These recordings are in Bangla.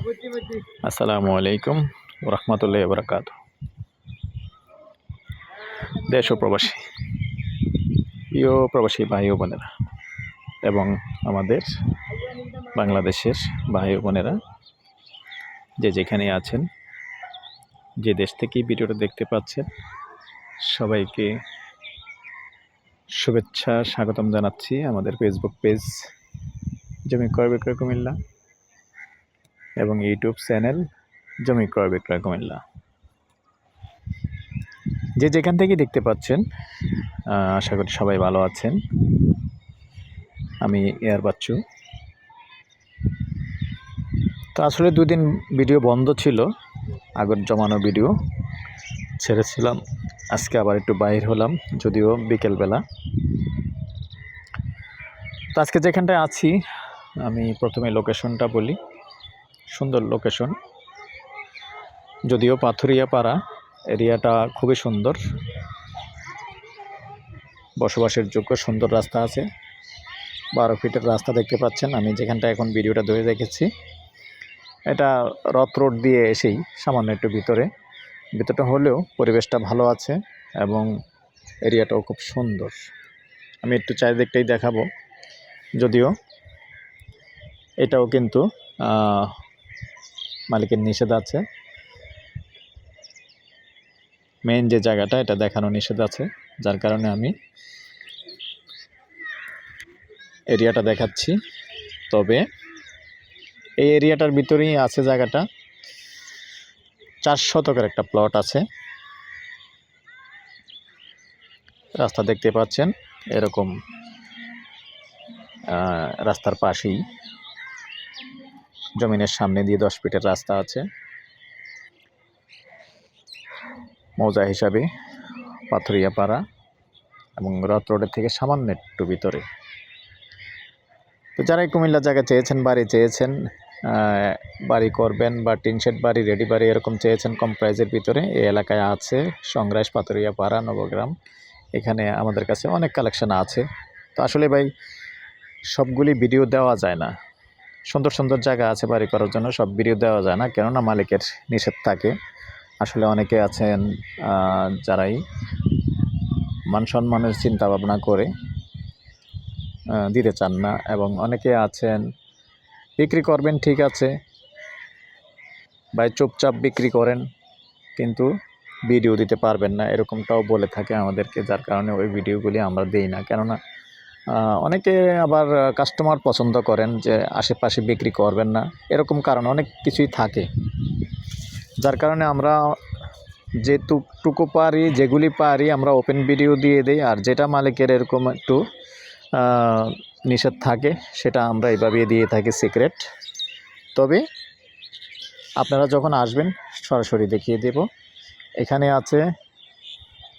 আসসালামু আলাইকুম রহমতুল্লাহ বরকাত। দেশ ও প্রবাসী, প্রিয় প্রবাসী ভাই ও বোনেরা এবং আমাদের বাংলাদেশের ভাই ও বোনেরা যে যেখানে আছেন, যে দেশ থেকে ভিডিওটা দেখতে পাচ্ছেন, সবাইকে শুভেচ্ছা স্বাগতম জানাচ্ছি আমাদের ফেসবুক পেজ জমি ক্রয় বিক্রয় কুমিল্লা এবং ইউটিউব চ্যানেল জমি ক্রয় বিক্রয় কুমিল্লা। যে যেখান থেকে দেখতে পাচ্ছেন, আশা করি সবাই ভালো আছেন। আমি এয়ার বাচ্চু। তো আসলে দুদিন ভিডিও বন্ধ ছিল, আগের জমানো ভিডিও ছেড়েছিলাম। আজকে আবার একটু বাইর হলাম, যদিও বিকেলবেলা। তো আজকে যেখানটায় আছি, আমি প্রথমে লোকেশনটা বলি। সুন্দর লোকেশন, যদিও পাথুরিয়া পাড়া এরিয়াটা খুবই সুন্দর, বসবাসের যোগ্য সুন্দর রাস্তা আছে। 12 ফিটের রাস্তা দেখতে পাচ্ছেন। আমি যেখানটা এখন ভিডিওটা ধরে রেখেছি, এটা রথ রোড দিয়ে এসেই সামান্য একটু ভিতরটা হলেও পরিবেশটা ভালো আছে এবং এরিয়াটাও খুব সুন্দর। আমি একটু চারিদিকটাই দেখাবো, যদিও এটাও কিন্তু মালিকের নিষেধ আছে। মেইন যে জায়গাটা, এটা দেখানো নিষেধ আছে, যার কারণে আমি এরিয়াটা দেখাচ্ছি। তবে এই এরিয়াটার ভিতরেই আছে জায়গাটা, 4 শতকের একটা প্লট আছে। রাস্তা দেখতে পাচ্ছেন, এরকম রাস্তার পাশেই জমিনের সামনে দিয়ে 10 ফিটের রাস্তা আছে। মৌজা হিসাবে পাথুরিয়া পাড়া এবং রথ রোডের থেকে সামান্য একটু ভিতরে। তো যারাই কুমিল্লা জায়গা চেয়েছেন, বাড়ি চেয়েছেন, বাড়ি করবেন বা টিন শেড বাড়ি, রেডি বাড়ি এরকম চেয়েছেন কম প্রাইজের ভিতরে, এই এলাকায় আছে সংগ্রাস, পাথুরিয়া পাড়া, নবগ্রাম। এখানে আমাদের কাছে অনেক কালেকশন আছে। তো আসলে ভাই সবগুলি ভিডিও দেওয়া যায় না। সুন্দর সুন্দর জায়গা আছে বাড়ি করার জন্য, সব ভিডিও দেওয়া যায় না, কেননা মালিকের নিষেধ থাকে। আসলে অনেকে আছেন যারাই মান সম্মানের চিন্তা ভাবনা করে দিতে চান না, এবং অনেকে আছেন বিক্রি করবেন, ঠিক আছে ভাই চুপচাপ বিক্রি করেন, কিন্তু ভিডিও দিতে পারবেন না, এরকমটাও বলে থাকে আমাদেরকে। যার কারণে ওই ভিডিওগুলি আমরা দিই না, কেননা অনেকে আবার কাস্টমার পছন্দ করেন যে আশেপাশে বিক্রি করবেন না, এরকম কারণ অনেক কিছুই থাকে। যার কারণে আমরা যেটুকু পারি, যেগুলি পারি আমরা ওপেন ভিডিও দিয়ে দিই, আর যেটা মালিকের এরকম একটু নিষেধ থাকে সেটা আমরা এইভাবে দিয়ে থাকি সিক্রেট। তবে আপনারা যখন আসবেন সরাসরি দেখিয়ে দেব। এখানে আছে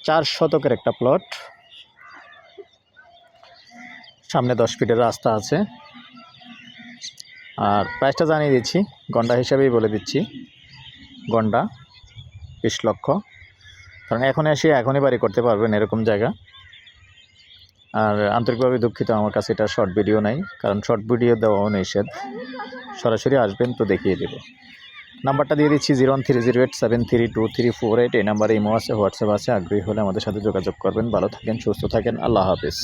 4 শতকের একটা প্লট, সামনে 10 ফিটের রাস্তা আছে। আর প্রাইসটা জানিয়ে দিচ্ছি, গন্ডা হিসাবেই বলে দিচ্ছি, গন্ডা 20 লক্ষ। কারণ এখন এসে এখনই বাড়ি করতে পারবেন এরকম জায়গা। আর আন্তরিকভাবে দুঃখিত, আমার কাছে এটা শর্ট ভিডিও নাই, কারণ শর্ট ভিডিও দেওয়াও নিষেধ। সরাসরি আসবেন তো দেখিয়ে দেব। নাম্বারটা দিয়ে দিচ্ছি 01308732348। এই নাম্বারে ইমো আছে, হোয়াটসঅ্যাপ আছে। আগ্রহী হলে আমাদের সাথে যোগাযোগ করবেন। ভালো থাকেন, সুস্থ থাকেন, আল্লাহ হাফেজ।